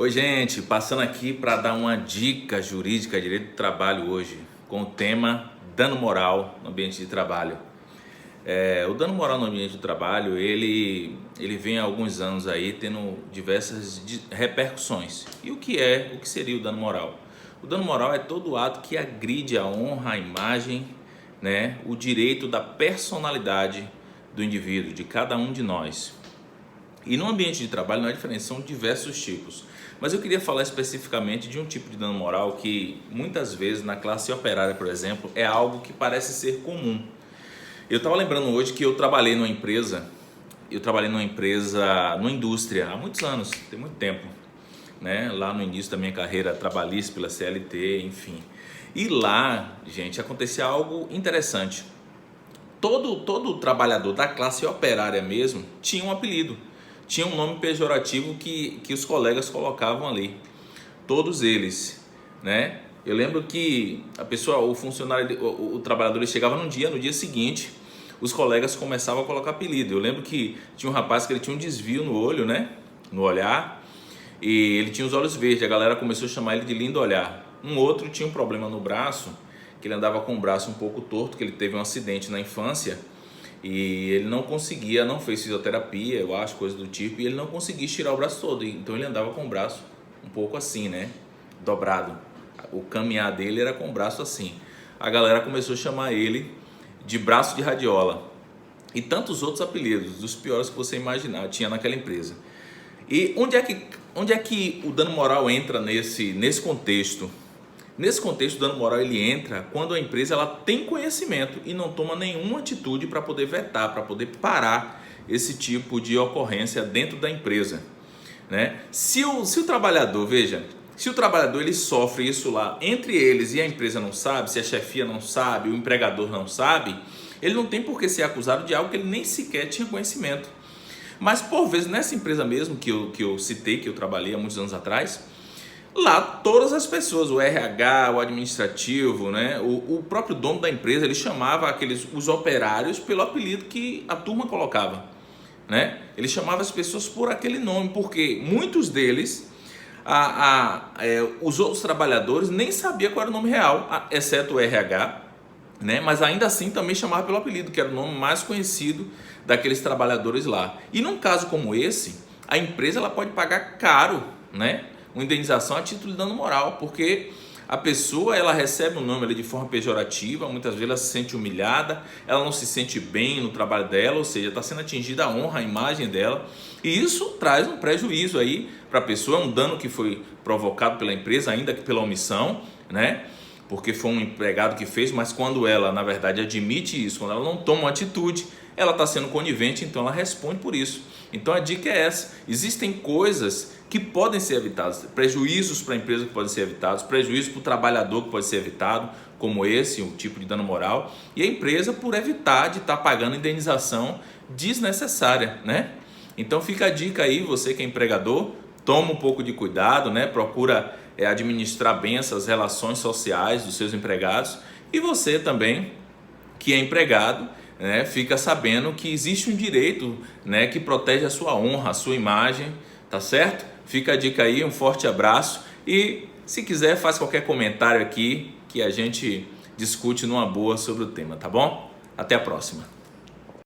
Oi, gente, passando aqui para dar uma dica jurídica, direito do trabalho hoje, com o tema dano moral no ambiente de trabalho. O dano moral no ambiente de trabalho, ele vem há alguns anos aí tendo diversas repercussões. E o que seria o dano moral? O dano moral é todo ato que agride a honra, a imagem, né, o direito da personalidade do indivíduo, de cada um de nós. E no ambiente de trabalho não é diferente, são diversos tipos. Mas eu queria falar especificamente de um tipo de dano moral que muitas vezes na classe operária, por exemplo, é algo que parece ser comum. Eu estava lembrando hoje que eu trabalhei numa empresa, numa indústria há muitos anos, tem muito tempo, né? Lá no início da minha carreira trabalhista pela CLT, enfim. E lá, gente, acontecia algo interessante. Todo trabalhador da classe operária mesmo tinha um apelido. Tinha um nome pejorativo que os colegas colocavam ali, todos eles, né? Eu lembro que o funcionário, o trabalhador, ele chegava no dia seguinte, os colegas começavam a colocar apelido. Eu lembro que tinha um rapaz que ele tinha um desvio no olho, né? No olhar, e ele tinha os olhos verdes, a galera começou a chamar ele de lindo olhar. Um outro tinha um problema no braço, que ele andava com o braço um pouco torto, que ele teve um acidente na infância, e ele não fez fisioterapia, eu acho, coisa do tipo, e ele não conseguia estirar o braço todo, então ele andava com o braço um pouco assim, né, dobrado. O caminhar dele era com o braço assim. A galera começou a chamar ele de braço de radiola e tantos outros apelidos, dos piores que você imaginar, tinha naquela empresa. E onde é que o dano moral entra nesse contexto? Nesse contexto, o dano moral ele entra quando a empresa ela tem conhecimento e não toma nenhuma atitude para poder vetar, para poder parar esse tipo de ocorrência dentro da empresa, né? Se o trabalhador, veja, se o trabalhador ele sofre isso lá entre eles e a empresa não sabe, se a chefia não sabe, o empregador não sabe, ele não tem por que ser acusado de algo que ele nem sequer tinha conhecimento. Mas por vezes nessa empresa mesmo que eu citei, que eu trabalhei há muitos anos atrás, lá todas as pessoas, o RH, o administrativo, né, o próprio dono da empresa, ele chamava os operários pelo apelido que a turma colocava, né? Ele chamava as pessoas por aquele nome, porque muitos deles, os outros trabalhadores nem sabiam qual era o nome real, exceto o RH, né? Mas ainda assim também chamava pelo apelido, que era o nome mais conhecido daqueles trabalhadores lá. E num caso como esse, a empresa ela pode pagar caro, né, uma indenização a título de dano moral, porque a pessoa ela recebe o nome ali de forma pejorativa, muitas vezes ela se sente humilhada, ela não se sente bem no trabalho dela, ou seja, está sendo atingida a honra, a imagem dela, e isso traz um prejuízo aí para a pessoa, um dano que foi provocado pela empresa, ainda que pela omissão, né? Porque foi um empregado que fez, mas quando ela, na verdade, admite isso, quando ela não toma uma atitude, ela está sendo conivente, então ela responde por isso. Então a dica é essa: existem coisas que podem ser evitadas, prejuízos para a empresa que podem ser evitados, prejuízos para o trabalhador que pode ser evitado, como esse, um tipo de dano moral, e a empresa por evitar de estar pagando indenização desnecessária, né? Então fica a dica aí, você que é empregador, toma um pouco de cuidado, né? Procura administrar bem essas relações sociais dos seus empregados, e você também que é empregado, né, fica sabendo que existe um direito, né, que protege a sua honra, a sua imagem, tá certo? Fica a dica aí, um forte abraço, e se quiser faz qualquer comentário aqui que a gente discute numa boa sobre o tema, tá bom? Até a próxima.